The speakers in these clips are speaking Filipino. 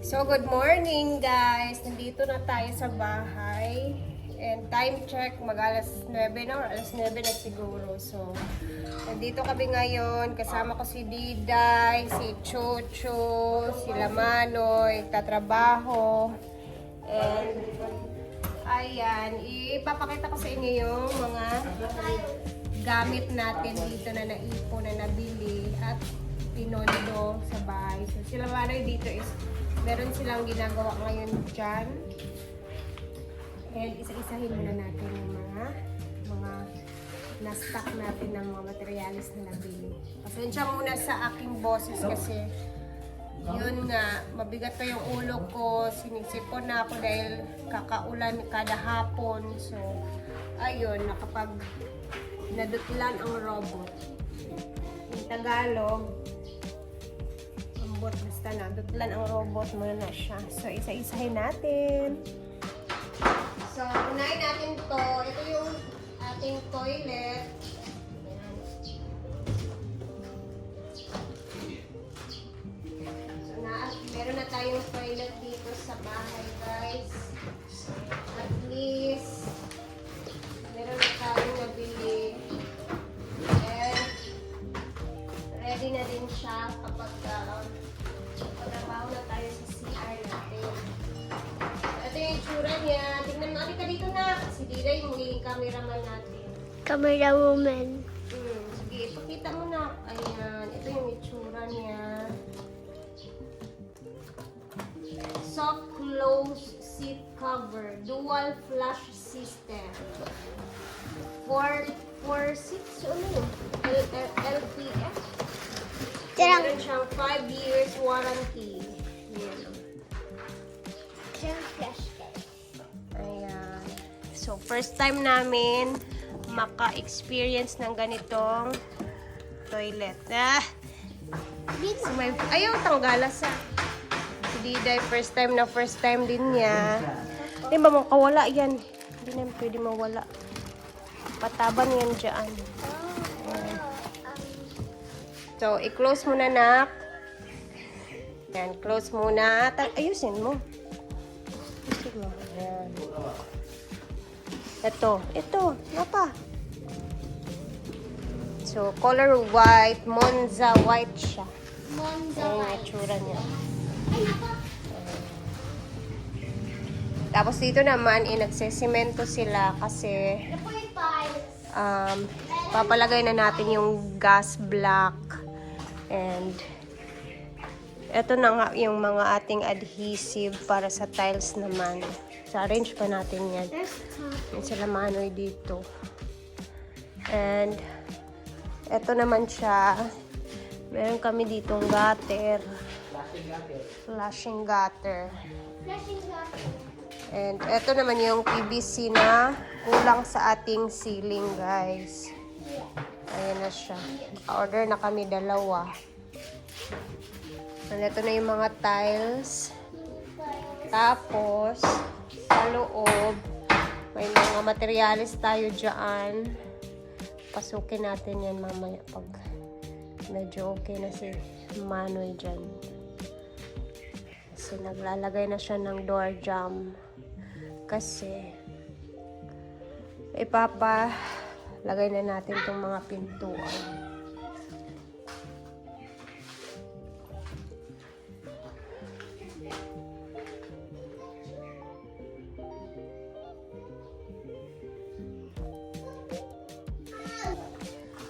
So, good morning guys! Nandito na tayo sa bahay. And time check, mag-alas 9 na or alas 9 na siguro. So, nandito kami ngayon. Kasama ko si Diday, si Chocho, si Lamanoy, tatrabaho. And, ayan, ipapakita ko sa inyo yung mga gamit natin dito na naipon, na nabili at pinondo sa bahay. So, sila Manoy dito is meron silang ginagawa ngayon dyan. And isa-isahin muna natin yung mga na-stock natin ng mga materialis na nabili. Pasensya muna sa aking boses kasi yun nga, mabigat pa yung ulo ko. Sinisipon na ako dahil kakaulan kada hapon. So, ayun, nakapag nadutlan ang robot. Yung Tagalog, ambot basta nadutlan ang robot muna na siya. So, isa-isahin natin. So, unahin natin to. Ito yung ating toilet. So, meron na tayong toilet dito sa bahay, guys. At least, meron na tayong nabili. And, ready na din siya kapag pagtrabaho na tayo sa CR natin. Ito yung itsura niya. Tingnan mo, ka dito na. Si Diday, yung magiging cameraman natin. Camera woman. Sige, ipakita mo na. Ayan, ito yung itsura niya. Soft close seat cover. Dual flush system. 4 seats, ano yun? LPF. Meron siyang 5 years warranty. Yan. Ayan. So, first time namin maka-experience ng ganitong toilet. So, ayaw, tanggalas ah. Si Diday, first time din niya. Hindi ba makawala yan? Hindi naman pwede mawala. Pataban yan dyan. Ayan. So, i-close muna, nak. Yan, close muna. Ayusin mo. Ayusin mo. Yan. Ito. Napa. So, color white. Monza white siya. Monza Ayan yung itsura niya. Tapos dito naman, nagsesemento sila kasi papalagay na natin yung gas block. And ito na nga yung mga ating adhesive para sa tiles naman. So, arrange pa natin yan. Yung sila Manoy dito. And ito naman siya. Meron kami ditong gutter. Flashing gutter. And ito naman yung PVC na kulang sa ating ceiling, guys. Ayan na siya. Order na kami dalawa. And ito na yung mga tiles. Tapos, sa loob, may mga materialis tayo dyan. Pasukin natin yan mamaya pag medyo okay na si Manoy dyan. Kasi naglalagay na siya ng door jamb. Kasi lagay na natin itong mga pintuan.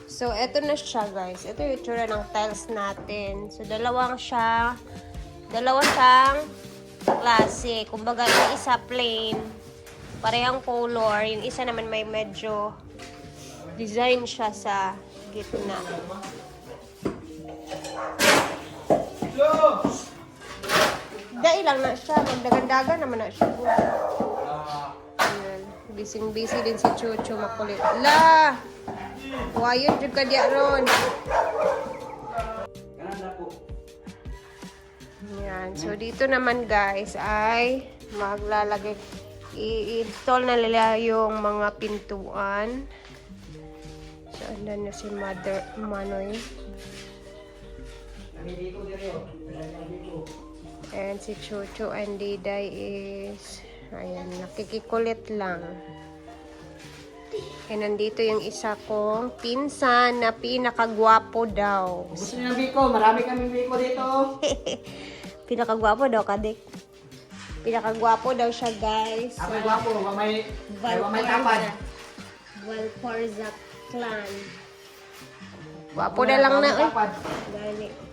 So, eto na siya, guys. Ito yung itsura ng tiles natin. So, dalawa siyang klase. Kumbaga, yung isa plain, parehang color. Yung isa naman may medyo design siya sa gitna. Dahil lang na siya. Magdagandagan naman na siya. Ayan. Busy din si Chucho. Makulit. La! Wayon juga dia ron. Yan. So, dito naman guys ay maglalagay. I-install na nila yung mga pintuan. So, andun na si Manoy. And si Chucho and Diday is, ayan, nakikikulit lang. And nandito yung isa kong pinsan na pinakagwapo daw. Gusto niyo ng biko? Marami kaming biko dito. Pinakagwapo daw, Kadik. Pinakagwapo daw siya, guys. Ako gwapo, may tapad. Valparza clan. Gwapo na lang na, eh. Tapad. Gani.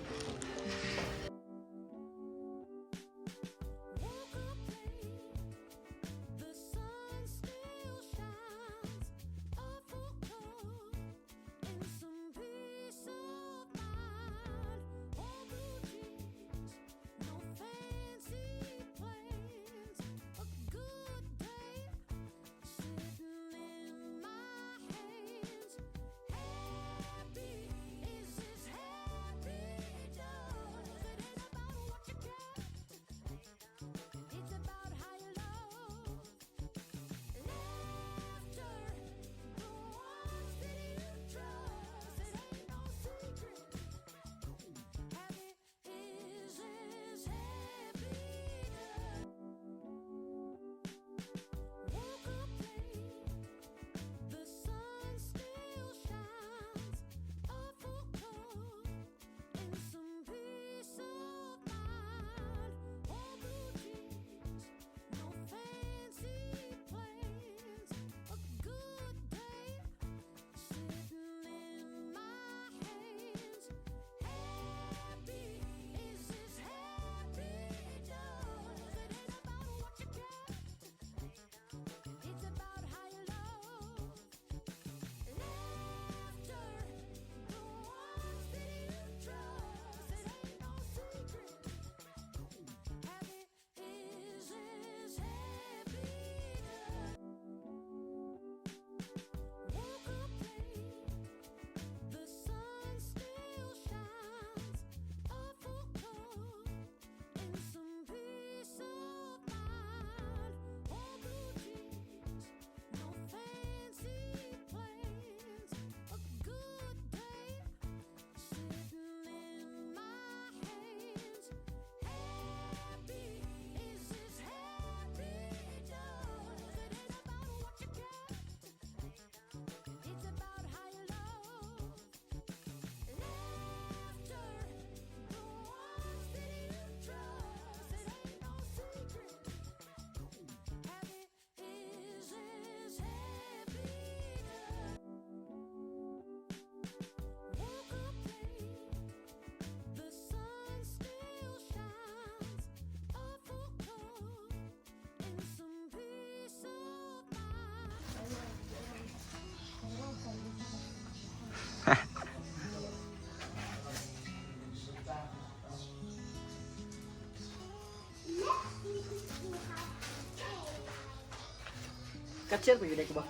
Catcher ko yun ko ba?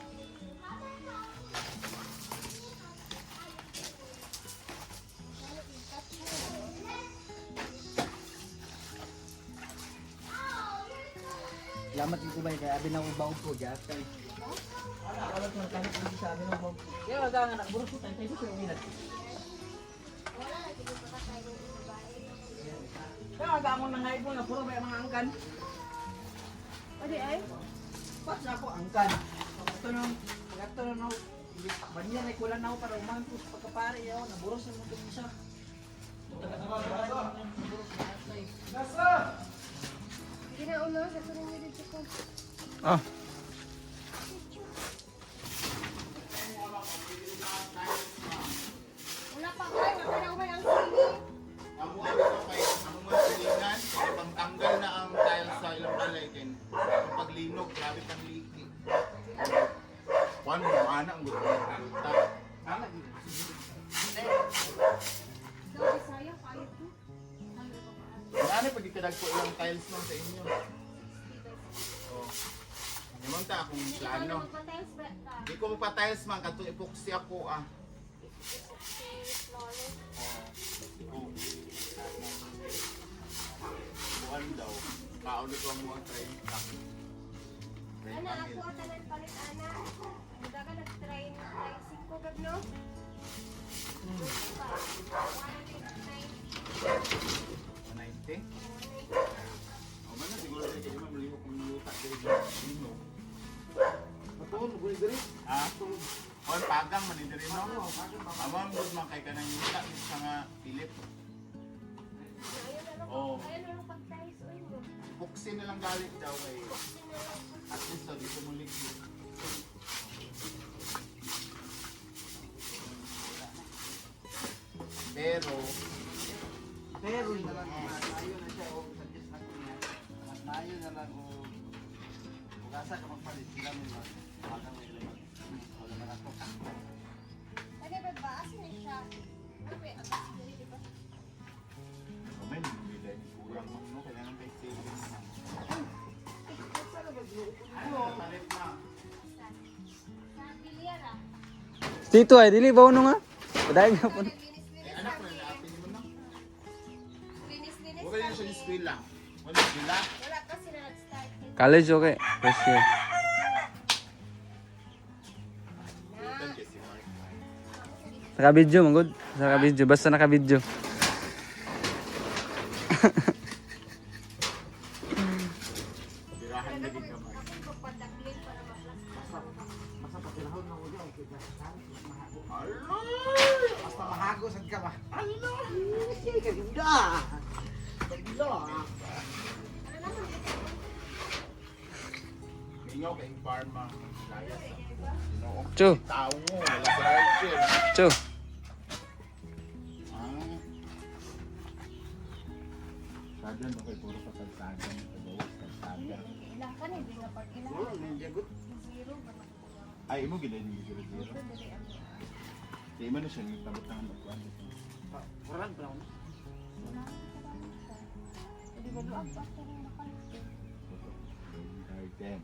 Salamat yung kubay kaya abin na ang baong ko dyan. Salamat mo kahit hindi sa abin ang baong ko. Kaya wala nga anak, burus ko tayo tayo sa uminat. Kaya wala akong nangaib mo na puro may mga angkan. Adi ay? Pas na ako angkan. Ito nung, ito nung, banyan ay kulang na ako para umahan ko sa pagkapari ako, naburos na mo itong isa. Hindi na ulo, sa sunod nyo dito ko. Ah. Wala pa kayo, magkanawan ang sili. Amo ito kay amo mo silingan, pangtanggal na ang tile sa ilang alaikin. Ang paglinog, grabe kang liki. Kuan mo anak mo. Anak mo. Daw, sayang, kayo to. Ano pag ikadag ko ilang tiles lang sa inyo? Oh. Naman ta akong plano. Di ko magpa-tiles man katong epoxy ako ah. Oh. Buwan daw. Kaulit ko mo ang try. Ana, ako ang tanan palit, ana. Muda ka nag-try 5 gab, no? 190. 190. Ah, on pagang manindiri no. Amam gud man kay kanang nita sa nga Philip. Oh, Ayun, ano pag-tiles, ayun. buksin na lang galit daw kay at least daw dito mo liquid. Pero Pero yun na lang, mayo na siya, o suggest na ko niya. Mayo na lang, o ugasa ka magpalit sila mo ba? Magang may limag. Wala na ako. Ano ba ba? Asin na siya. Ano ba? Atas na rin, di ba? kamay nila kurang mo no kailangan kay savings na. Ano, talit na. Sa bilyar ah. Tito ay dili ba nga? Paday nga po. Eh anak ko na apin mo na. Linis-linis Wala yun siya ni eskwela. Wala sila. Wala kasi na nag-start. College okay. First year. Bukan kasi Mark. Naka-video manggod. Naka-video basta naka-video. Birahan na din kamay. Pagpadaklin para maplastar. Basta pagkilahon na mo dyan, okay ka. Hello! Basta mahago sa ka ba? Ano? Kaganda! Kaganda! Ingaw kay Parma. Kaya sa Ginoo. Chu, Tao mo, wala sa Argel. chu. Ah. Sagan mo kay puro patagsagan. Patagsagan. Ilang ka na, hindi na pag ilang. Oo, may jagot. Zero ba na? Ay, imo gila yung 0-0. Di man na siya nagtabot ng ano. Kurang pa ako. Hindi ba doon? Basta rin nakalito. Garden.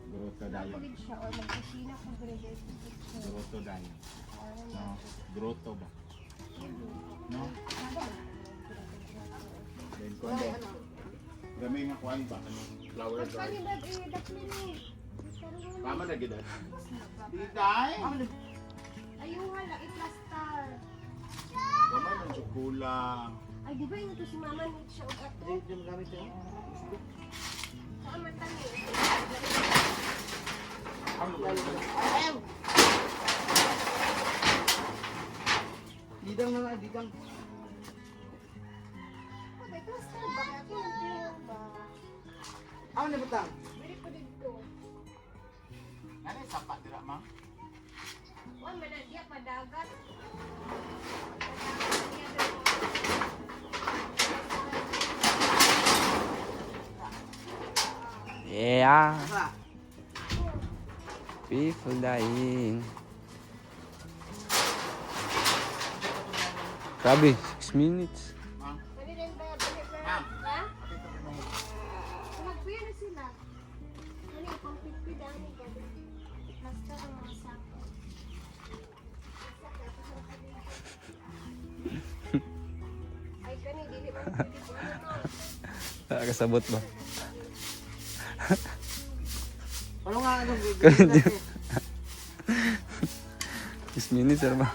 Groto dayon. Pagod siya o nag-kusina ko graduate picture. Groto dayon. No, groto ba? No? Then ko ano? Gamay nga kuan ba kanang flower garden. Pagkalibag eh, daklin eh. Tama na gid. Di dai. Ayun hala, i-plastar. Gamay man siya kulang. Ay, di ba yun ito si Mama need siya o ato? Hindi mo gamit yun. Saan man tayo? Didang na nga, didang. Okay, plastar ba? Ako yung pure ba? Ano na butang? Bili ko dito. Ano yung sapat dira ma? Wan, manadya pa dagat. Yeah. Asa? People dying. Grabe, 6 minutes. Ma? Pwede rin ba? Bili ba? Ma'am. Ha? Ate to mo. Magpuyo na sila. Ano yung pang-pipidaan ni Gabi? Plastar ang mga sako. Ay, kani, dili ba? Dili ba? Ano? Kasabot ba? Ano nga anong Ganun gagawin natin? 6 minutes sir ba?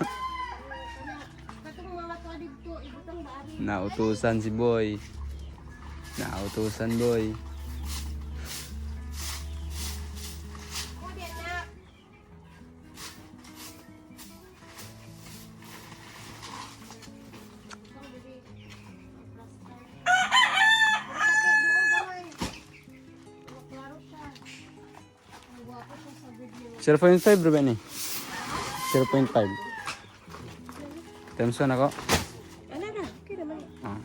Katong mga tuwa dito, ibutang baari. Nautusan si boy. Nautusan boy. Ako di anak. Ang bibi. Ang plastar. Pagkati, doon gawin. Maklaro siya. Ang guwapo siya sa video. 0.5 Ruben eh. 0.5. Times 1 ako. Ano na? Okay naman. Ah.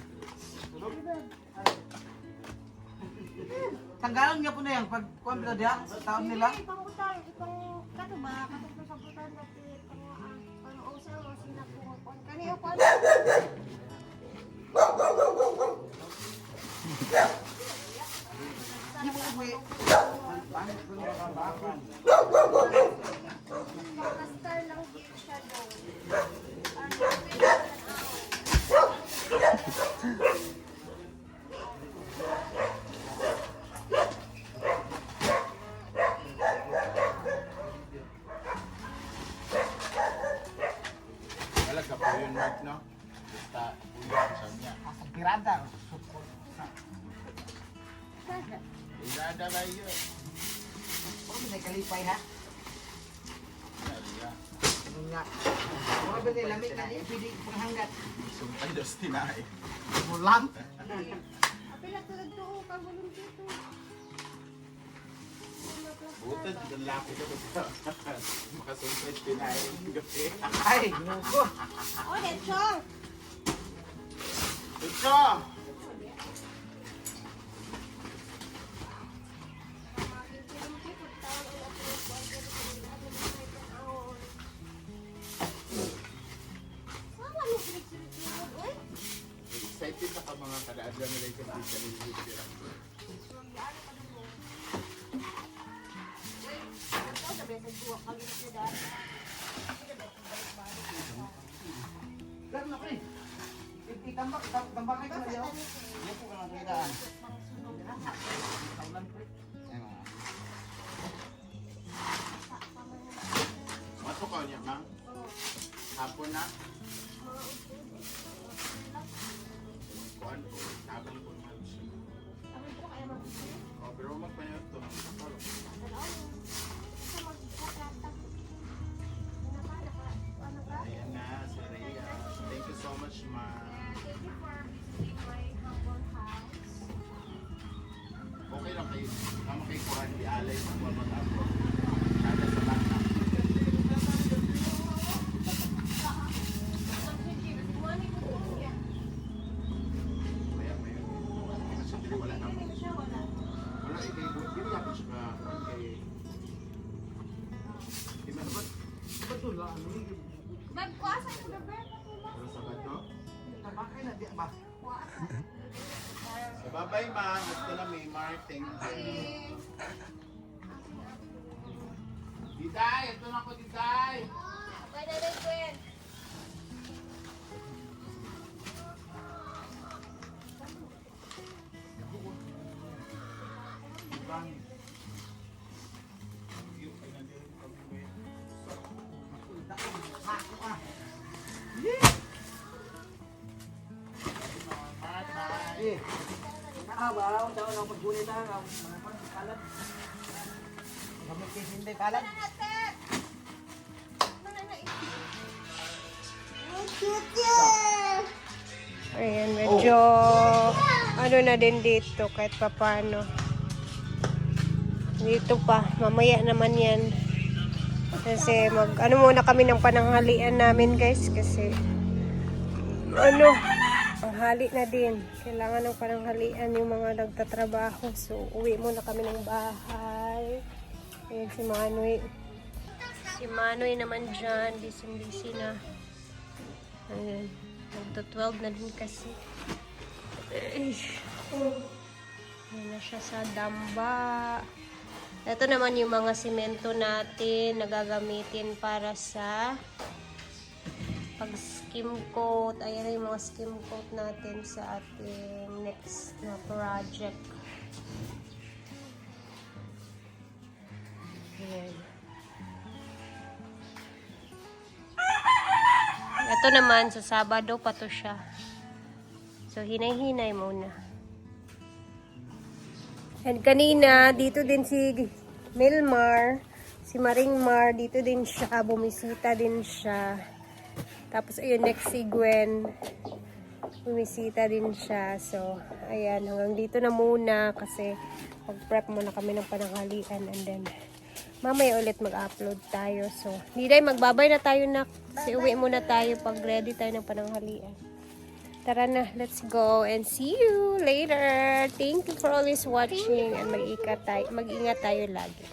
Tanggalan niya po na yan. Pag kuwan nila diya, taon nila. Hindi, pangutang. Ipang kato ba? Kato pa sa putan natin. Pang usang mga sinapuan. Kaniyo ko ano? Hindi mo uwi. Pangit ko yung kabakan. Plastar lang din siya daw. Wala ka po yun Mark no? Basta ulit siya niya. Asa pirada. Irada ba yun? Ano may kalipay ha? Nga. Mga ba nila, lamig na niya, pwede panghanggat. Sumpay dos tinay. Mulang. Apila tulad to, kabulong dito. Buta, di laki ka ba? Makasumpay tinay. Gabi. Ay, nuko. Oh, lechong! Ito! Excited na ka mga kadaadlan nila yung sa nila. Lalo na ko eh. Tambak ay ka na yaw. Yan po ka lang kailangan. Taulan ko eh. Ayan o. Mato ka niya, ma'am? Hapon na? Kuan po, hapon po naman siya. Oh, pero magpanyo ito ng kapalo. Ayan na, si Rhea. Thank you so much, ma'am. Okay lang kayo. Mama kay Kuhan, di alay sa mga matapos. Kada sa bata. Maya. Kasi dili wala naman. Wala, dili ako siya ka. Okay. Di man ba? Betul lah. Magkuasa ko na ba? Pero sa bato? Tambak ay na di ba? So, bye-bye, ma'am. Gusto na may Martin. Diday! Ito na ako, Diday! Bye na rin, Gwen. Bye-bye! Eh. Nakabaw, daw na paggunit na. Mga kalat. Gamit kay hindi kalat. Ayan, medyo ano na din dito kahit papano. Dito pa, mamaya naman yan. Kasi ano muna kami ng pananghalian namin guys kasi ang hali na din. Kailangan ng pananghalian yung mga nagtatrabaho. So, uwi muna kami ng bahay. Ayan si Manoy. Si Manoy naman dyan, busy na. Ayan. Magto-12 na din kasi. Ayan na siya sa damba. Ito naman yung mga simento natin na gagamitin para sa pag-skim coat. Ayan yung mga skim coat natin sa ating next na project. Ayan. Ito naman, sa Sabado pa to siya. So, hinay-hinay muna. And kanina, dito din si Milmar, si Maringmar, dito din siya, bumisita din siya. Tapos, ayun, next si Gwen, bumisita din siya. So, ayan, hanggang dito na muna kasi mag-prep muna kami ng pananghalian and then mamaya ulit mag-upload tayo. So, Diday, magbabay na tayo na. Kasi uwi muna tayo pag ready tayo ng pananghalian. Tara na, let's go and see you later. Thank you for always watching and mag-ingat tayo lagi.